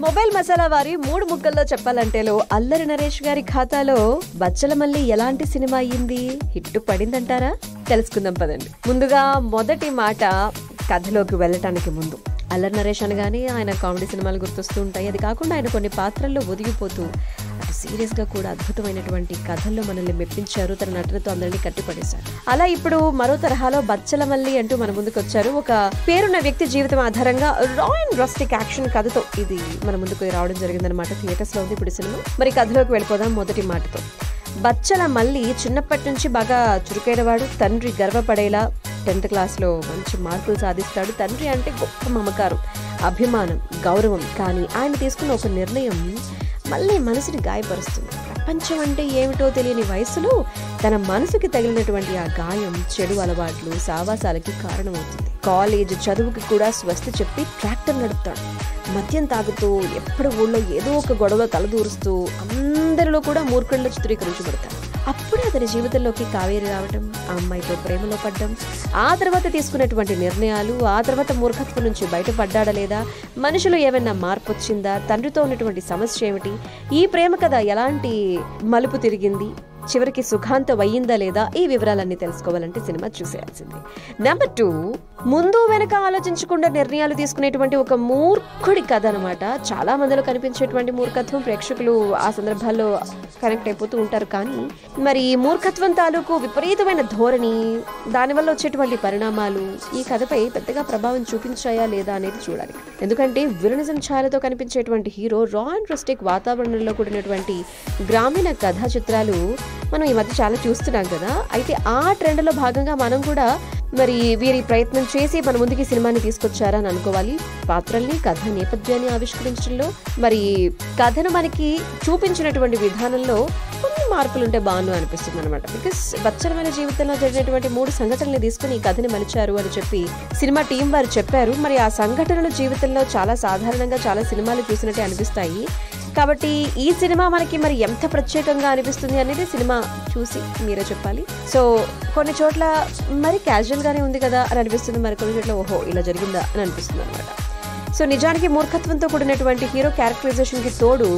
Mobile masala వారి 3 ముక్కల్లో చెప్పాలంటేలో అల్లరి నరేష్ గారి ఖాతాలో బచ్చలమల్లి ఎలాంటి సినిమా అయ్యింది, హిట్టు పడిందంటారా? తెలుసుకుందాం పదండి. ముందుగా మొదటి మాట కథలోకి వెళ్ళటానికి ముందు, అల్లరి నరేష్ అనగానే ఆయన కామెడీ సినిమాలు గుర్తొస్తూ ఉంటాయి. అది కాకుండా ఆయన కొన్ని పాత్రల్లో ఒదిగిపోతూ అటు సీరియస్ గా కూడా అద్భుతమైనటువంటి కథల్లో మనల్ని మెప్పించారు. తన నటనతో అందరినీ కట్టిపడేశారు. అలా ఇప్పుడు మరో తరహాలో బచ్చలమల్లి అంటూ మన ముందుకు వచ్చారు. ఒక పేరున్న వ్యక్తి జీవితం ఆధారంగా రా అండ్ రస్టిక్ యాక్షన్ కథతో ఇది మన ముందుకు రావడం జరిగిందనమాట. థియేటర్స్ లో ఉంది ఇప్పుడు సినిమా. మరి కథలోకి వెళ్ళిపోదాం. మొదటి మాటతో, బచ్చలమల్లి చిన్నప్పటి నుంచి బాగా చురుకైనవాడు. తండ్రి గర్వపడేలా 10th క్లాస్లో మంచి మార్కులు సాధిస్తాడు. తండ్రి అంటే గొప్ప మమకారం, అభిమానం, గౌరవం. కానీ ఆయన తీసుకున్న ఒక నిర్ణయం మళ్ళీ మనసుని గాయపరుస్తుంది. ప్రపంచం అంటే ఏమిటో తెలియని వయసులో తన మనసుకి తగిలినటువంటి ఆ గాయం చెడు అలవాట్లు, సావాసాలకి కారణమవుతుంది. కాలేజ్ చదువుకి కూడా స్వస్తి చెప్పి ట్రాక్టర్ నడుపుతాడు. మద్యం తాగుతూ ఎప్పుడు ఊళ్ళో ఏదో ఒక గొడవ తలదూరుస్తూ అందరిలో కూడా మూర్ఖంలో చిత్రీకరించబడతాడు. అప్పుడే అతని జీవితంలోకి కావేరి రావటం, ఆ అమ్మాయితో ప్రేమలో పడ్డం, ఆ తర్వాత తీసుకున్నటువంటి నిర్ణయాలు, ఆ తర్వాత మూర్ఖత్వం నుంచి బయటపడ్డా లేదా, మనుషులు ఏమైనా మార్పు వచ్చిందా, తండ్రితో ఉన్నటువంటి సమస్య ఏమిటి, ఈ ప్రేమ కథ ఎలాంటి మలుపు తిరిగింది, చివరికి సుఖాంతం అయ్యిందా లేదా, ఈ వివరాలన్నీ తెలుసుకోవాలంటే సినిమా చూసేయాల్సింది. నెంబర్ 2, ముందు వెనక ఆలోచించకుండా నిర్ణయాలు తీసుకునేటువంటి ఒక మూర్ఖుడి కథ అనమాట. చాలా మందిలో కనిపించేటువంటి మూర్ఖత్వం ప్రేక్షకులు ఆ సందర్భాల్లో కనెక్ట్ అయిపోతూ ఉంటారు. కానీ మరి మూర్ఖత్వం తాలూకు విపరీతమైన ధోరణి, దానివల్ల వచ్చేటువంటి పరిణామాలు ఈ కథపై పెద్దగా ప్రభావం చూపించాయా లేదా అనేది చూడాలి. ఎందుకంటే విలనిజం ఛాయలతో కనిపించేటువంటి హీరో రా అండ్ రస్టిక్ వాతావరణంలో కూడినటువంటి గ్రామీణ కథా చిత్రాలు మనం ఈ మధ్య చాలా చూస్తున్నాం కదా. అయితే ఆ ట్రెండ్లో భాగంగా మనం కూడా మరి వీరి ప్రయత్నం చేసి మన ముందుకి సినిమాని తీసుకొచ్చారా అని అనుకోవాలి. పాత్రల్ని, కథ నేపథ్యాన్ని ఆవిష్కరించడంలో, మరి కథను మనకి చూపించినటువంటి విధానంలో కొన్ని మార్పులుంటే బాగుండు అనిపిస్తుంది అనమాట. బికాస్ బచ్చలమల్లి జీవితంలో జరిగినటువంటి 3 సంఘటనలు తీసుకుని ఈ కథని మలిచారు అని చెప్పి సినిమా టీం వారు చెప్పారు. మరి ఆ సంఘటనలు జీవితంలో చాలా సాధారణంగా చాలా సినిమాలు చూసినట్టే అనిపిస్తాయి. కాబట్టి ఈ సినిమా మనకి మరి ఎంత ప్రత్యేకంగా అనిపిస్తుంది అనేది సినిమా చూసి మీరే చెప్పాలి. సో కొన్ని చోట్ల మరి క్యాజువల్ గానే ఉంది కదా అని అనిపిస్తుంది, మరి కొన్ని చోట్ల ఓహో ఇలా జరిగిందా అని అనిపిస్తుంది అనమాట. సో నిజానికి మూర్ఖత్వంతో కూడినటువంటి హీరో క్యారెక్టరైజేషన్ కి తోడు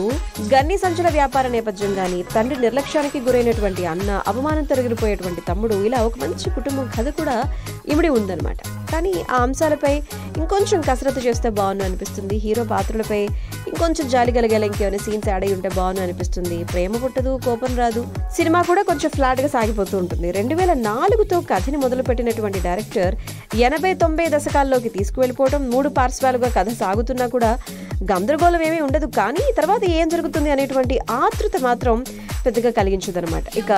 గన్ని సంచుల వ్యాపార నేపథ్యం గాని, తండ్రి నిర్లక్ష్యానికి గురైనటువంటి అన్న, అవమానంతో ఎగిరిపోయేటువంటి తమ్ముడు, ఇలా ఒక మంచి కుటుంబం కథ కూడా ఇమిడి ఉందన్నమాట. కానీ ఆ అంశాలపై ఇంకొంచెం కసరత్తు చేస్తే బాగుండు అనిపిస్తుంది. హీరో పాత్రలపై ఇంకొంచెం జాలి కలిగేలా ఇంకేమైనా సీన్స్ యాడ్ అయి ఉంటే బాగుండు అనిపిస్తుంది. ప్రేమ పుట్టదు, కోపం రాదు. సినిమా కూడా కొంచెం ఫ్లాట్ గా సాగిపోతూ ఉంటుంది. 2004తో కథని మొదలుపెట్టినటువంటి డైరెక్టర్ 80-90 దశకాల్లోకి తీసుకువెళ్ళిపోవడం, 3 పార్శ్వాలుగా కథ సాగుతున్నా కూడా గందరగోళం ఏమీ ఉండదు. కానీ తర్వాత ఏం జరుగుతుంది అనేటువంటి ఆతృత మాత్రం పెద్దగా కలిగించదనమాట. ఇక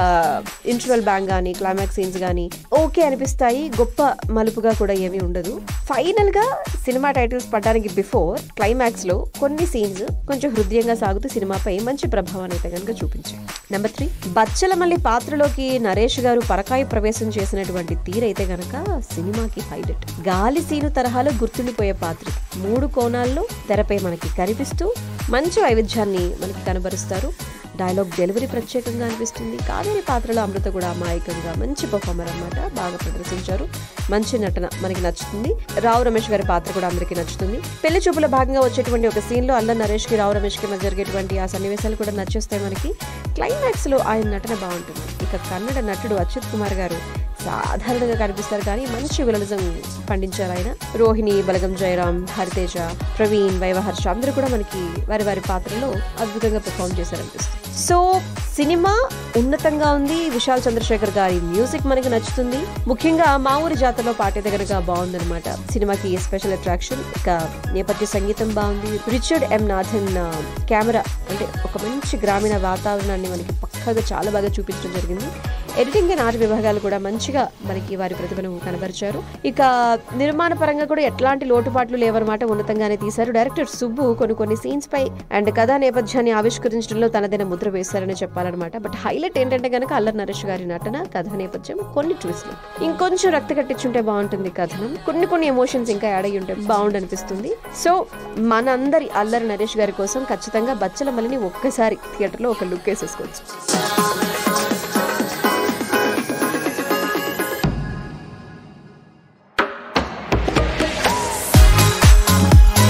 ఇంటర్వెల్ బ్యాంగ్ కానీ, క్లైమాక్స్ సీన్స్ కానీ ఓకే అనిపిస్తాయి. గొప్ప మలుపుగా కూడా ఏమీ ఉండదు. ఫైనల్ గా సినిమా టైటిల్స్ పడడానికి బిఫోర్ క్లైమాక్స్ లో కొన్ని సీన్స్ కొంచెం హృదయంగా సాగుతూ సినిమాపై మంచి ప్రభావాన్ని అయితే కనుక చూపించాయి. నెంబర్ 3, బచ్చలమల్లి పాత్రలోకి నరేష్ గారు పరకాయ ప్రవేశం చేసినటువంటి తీరైతే గనక సినిమాకి హైలైట్. గాలి సీను తరహాలో గుర్తుండిపోయే పాత్ర 3 కోణాల్లో తెరపై మనకి కనిపిస్తూ మంచి వైవిధ్యాన్ని మనకి కనబరుస్తారు. డైలాగ్ డెలివరీ ప్రత్యేకంగా అనిపిస్తుంది. కావేరి పాత్రలో అమృత కూడా అమాయకంగా మంచి పర్ఫార్మర్ అన్నమాట, బాగా ప్రదర్శించారు. మంచి నటన మనకి నచ్చుతుంది. రావు రమేష్ గారి పాత్ర కూడా అందరికీ నచ్చుతుంది. పెళ్లి చూపుల భాగంగా వచ్చేటువంటి ఒక సీన్ లో అల్లరి నరేష్ కి, రావు రమేష్ కి మధ్య జరిగేటువంటి ఆ సన్నివేశాలు కూడా నచ్చేస్తాయి మనకి. క్లైమాక్స్ లో ఆయన నటన బాగుంటుంది. ఇక కన్నడ నటుడు అచ్యుత్ కుమార్ గారు సాధారణంగా కనిపిస్తారు కానీ మంచి విలనిజం పండించారు ఆయన. రోహిణి, బలగం జయరాం, హరితేజ, ప్రవీణ్, వైవహర్ష అందరూ కూడా మనకి వారి వారి పాత్రలో అద్భుతంగా పెర్ఫార్మ్ చేశారనిపిస్తుంది. సో సినిమా ఉన్నతంగా ఉంది. విశాల్ చంద్రశేఖర్ గారి మ్యూజిక్ మనకి నచ్చుతుంది. ముఖ్యంగా మా ఊరి జాతరలో పాట దగ్గరగా బాగుందనమాట. సినిమాకి స్పెషల్ అట్రాక్షన్. ఇక నేపథ్య సంగీతం బాగుంది. రిచర్డ్ ఎం నాథన్ కెమెరా అంటే ఒక మంచి గ్రామీణ వాతావరణాన్ని మనకి పక్కగా చాలా బాగా చూపించడం జరిగింది. ఎడిటింగ్ అండ్ ఆర్ట్ విభాగాలు కూడా మంచిగా మనకి వారి ప్రతిభను కనబరిచారు. ఇక నిర్మాణ పరంగా కూడా ఎట్లాంటి లోటుపాట్లు లేవన్నమాట, ఉన్నతంగానే తీశారు. డైరెక్టర్ సుబ్బు కొన్ని సీన్స్ పై అండ్ కథా నేపథ్యాన్ని ఆవిష్కరించడంలో తనదైన ముద్ర వేశారని చెప్పాలన్నమాట. బట్ హైలైట్ ఏంటంటే కనుక అల్లరి నరేష్ గారి నటన, కథా నేపథ్యం, కొన్ని ట్విస్ట్లు. ఇంకొంచెం రక్త కట్టించుంటే బాగుంటుంది కథనం. కొన్ని ఎమోషన్స్ ఇంకా యాడ్ అయ్యి ఉంటే బాగుండనిపిస్తుంది. సో మనందరి అల్లరి నరేష్ గారి కోసం ఖచ్చితంగా బచ్చలమల్లిని ఒక్కసారి థియేటర్లో ఒక లుక్ వేసేసుకోవచ్చు.